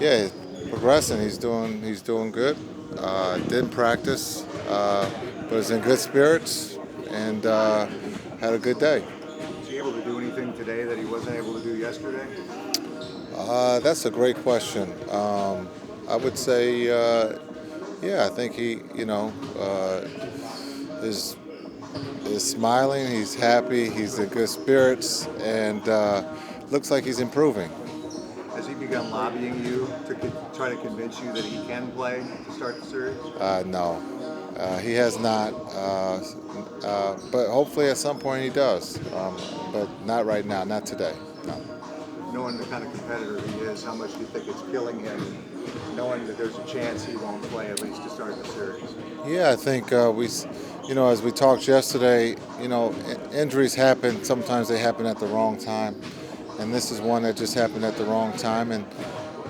Yeah, he's progressing. He's doing good. Didn't practice, but is in good spirits and had a good day. Was he able to do anything today that he wasn't able to do yesterday? That's a great question. I would say, yeah, I think he, is smiling. He's happy. He's in good spirits, and looks like he's improving. Has he begun lobbying you to try to convince you that he can play to start the series? No, he has not. But hopefully at some point he does. But not right now. Not today. No. Knowing the kind of competitor he is, how much do you think it's killing him, knowing that there's a chance he won't play at least to start the series? Yeah, I think as we talked yesterday, injuries happen. Sometimes they happen at the wrong time, and this is one that just happened at the wrong time. And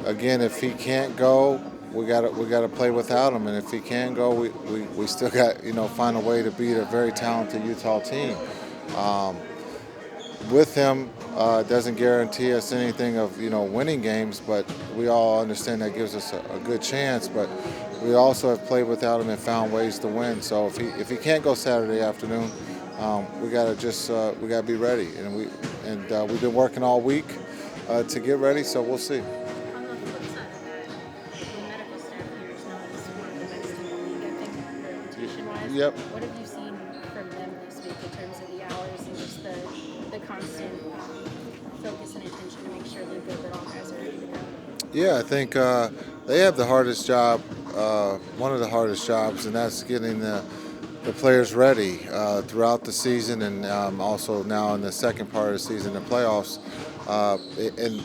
again, if he can't go, we got to play without him. And if he can go, we still got find a way to beat a very talented Utah team. Um, with him doesn't guarantee us anything of winning games, but we all understand that gives us a good chance. But we also have played without him and found ways to win. So if he can't go Saturday afternoon, we gotta be ready, and we've been working all week to get ready. So we'll see. On the flip side of that, the medical staff here is known as one of the best in the league. I think reputation-wise. Yep. What have you seen from them this week in terms of the hours and just the constant focus and attention to make sure that all guys are ready to go? Yeah, I think they have the hardest job, one of the hardest jobs, and that's getting the players ready throughout the season and also now in the second part of the season, the playoffs. And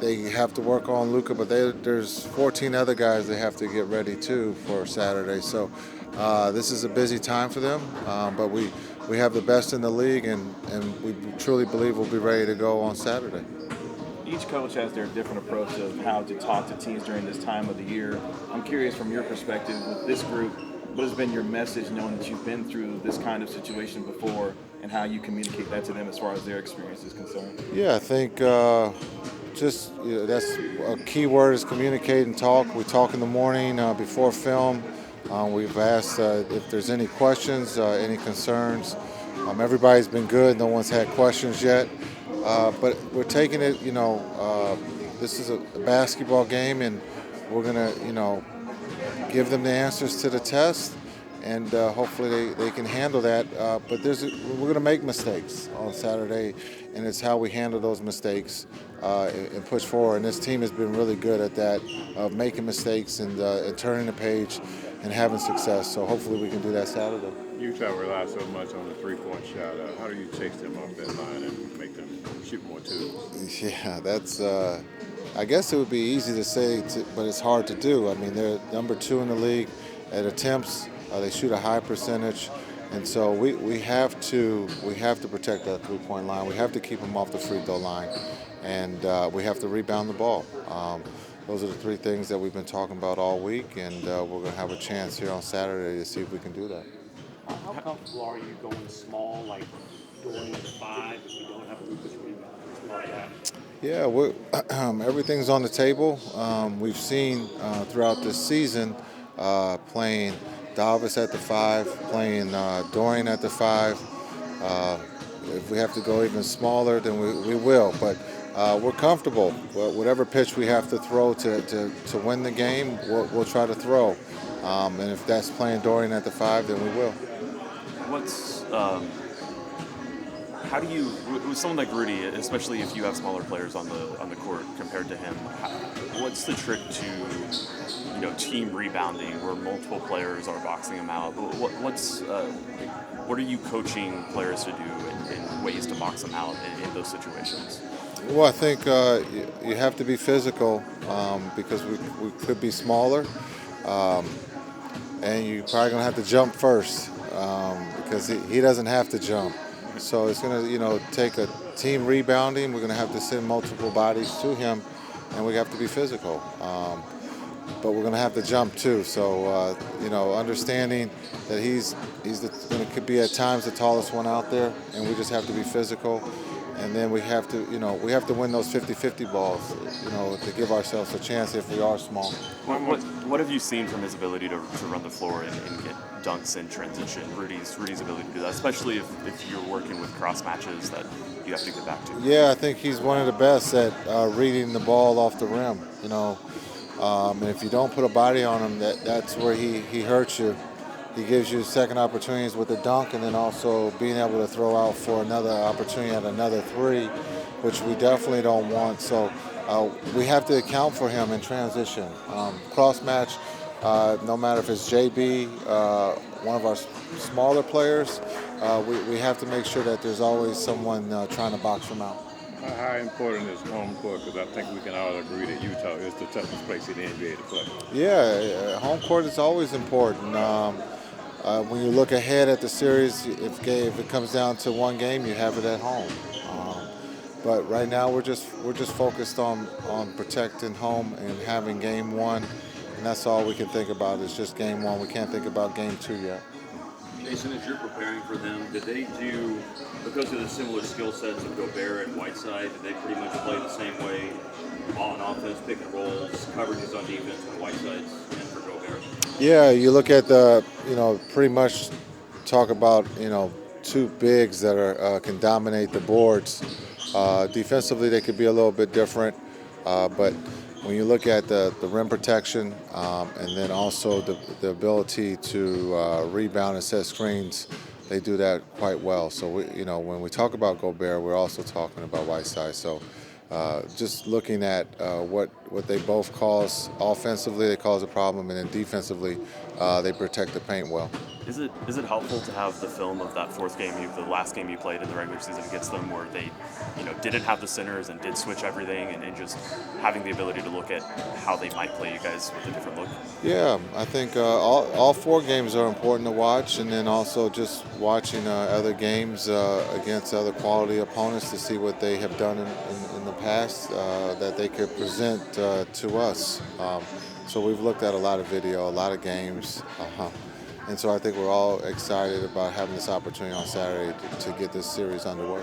they have to work on Luka, but there's 14 other guys they have to get ready too for Saturday. So this is a busy time for them, but we have the best in the league, and we truly believe we'll be ready to go on Saturday. Each coach has their different approach of how to talk to teams during this time of the year. I'm curious from your perspective with this group, what has been your message knowing that you've been through this kind of situation before and how you communicate that to them as far as their experience is concerned? Yeah, I think that's a key word is communicate and talk. We talk in the morning before film. We've asked if there's any questions, any concerns. Everybody's been good. No one's had questions yet. But we're taking it, this is a basketball game, and we're going to, give them the answers to the test, and hopefully they can handle that. But we're going to make mistakes on Saturday, and it's how we handle those mistakes and push forward. And this team has been really good at that, of making mistakes and turning the page and having success. So hopefully we can do that Saturday. Utah relies so much on the three-point shot. How do you chase them off that line and make them shoot more twos? Yeah, that's. I guess it would be easy to say, but it's hard to do. I mean, they're number 2 in the league at attempts. They shoot a high percentage, and so we have to protect that three-point line. We have to keep them off the free throw line, and we have to rebound the ball. Those are the 3 things that we've been talking about all week, and we're going to have a chance here on Saturday to see if we can do that. How comfortable are you going small, like going at 5 if we don't have a Lucas rebound? Like that? Yeah, everything's on the table. We've seen throughout this season playing Davis at the 5, playing Dorian at the 5. If we have to go even smaller, then we will. But we're comfortable. Whatever pitch we have to throw to win the game, we'll try to throw. And if that's playing Dorian at the 5, then we will. How do you, with someone like Rudy, especially if you have smaller players on the court compared to him, what's the trick to team rebounding where multiple players are boxing him out? What are you coaching players to do in ways to box them out in those situations? Well, I think you have to be physical because we could be smaller, and you're probably going to have to jump first because he doesn't have to jump. So it's going to take a team rebounding. We're going to have to send multiple bodies to him, and we have to be physical. But we're going to have to jump too. So understanding that could be at times the tallest one out there, and we just have to be physical and then we have to, win those 50-50 balls, to give ourselves a chance if we are small. What have you seen from his ability to run the floor and get dunks in transition? Rudy's ability to do that, especially if you're working with cross matches that you have to get back to. Yeah, I think he's one of the best at reading the ball off the rim. And if you don't put a body on him, that's where he hurts you. He gives you second opportunities with the dunk, and then also being able to throw out for another opportunity at another three, which we definitely don't want. So we have to account for him in transition. Cross match, no matter if it's JB, one of our smaller players, we have to make sure that there's always someone trying to box him out. How important is home court? Because I think we can all agree that Utah is the toughest place in the NBA to play. Yeah, home court is always important. When you look ahead at the series, if it comes down to one game, you have it at home. But right now, we're just focused on protecting home and having game one, and that's all we can think about is just game one. We can't think about game two yet. Jason, as you're preparing for them, did they do, because of the similar skill sets of Gobert and Whiteside, did they pretty much play the same way on offense, pick and rolls, coverages on defense for Whiteside and for Gobert? Yeah, you look at pretty much talk about, two bigs that can dominate the boards. Defensively, they could be a little bit different, but when you look at the rim protection and then also the ability to rebound and set screens, they do that quite well. So when we talk about Gobert, we're also talking about Whiteside. So just looking at what they both cause offensively, they cause a problem, and then defensively, they protect the paint well. Is it helpful to have the film of that fourth game, the last game you played in the regular season against them, where they, didn't have the centers and did switch everything, and just having the ability to look at how they might play you guys with a different look? Yeah, I think all four games are important to watch, and then also just watching other games against other quality opponents to see what they have done in the past that they could present to us. So we've looked at a lot of video, a lot of games. And so I think we're all excited about having this opportunity on Saturday to get this series underway.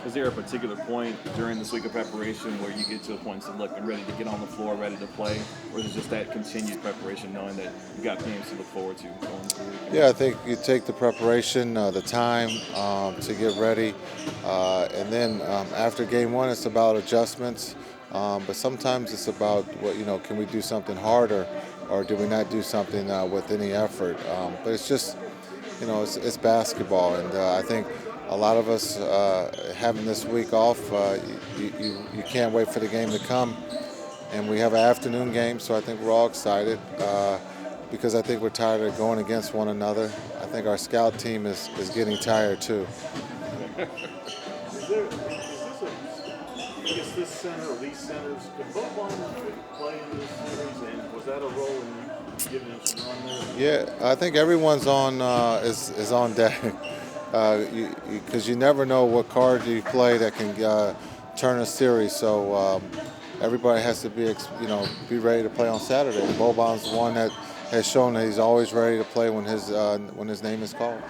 Is there a particular point during this week of preparation where you get to a point and look, I'm ready to get on the floor, ready to play? Or is it just that continued preparation, knowing that you got games to look forward to going through? Yeah, I think you take the preparation, the time to get ready. And then after game one, it's about adjustments. But sometimes it's about, can we do something harder? Or do we not do something with any effort? But it's just, it's basketball, and I think a lot of us having this week off, you can't wait for the game to come, and we have an afternoon game, so I think we're all excited because I think we're tired of going against one another. I think our scout team is getting tired too. Is this center or these centers, could Boban play in this series, and was that a role in giving him some run there? Yeah, I think everyone's on is on deck because you never know what card you play that can turn a series. So everybody has to be ready to play on Saturday. Boban's one that has shown that he's always ready to play when his name is called.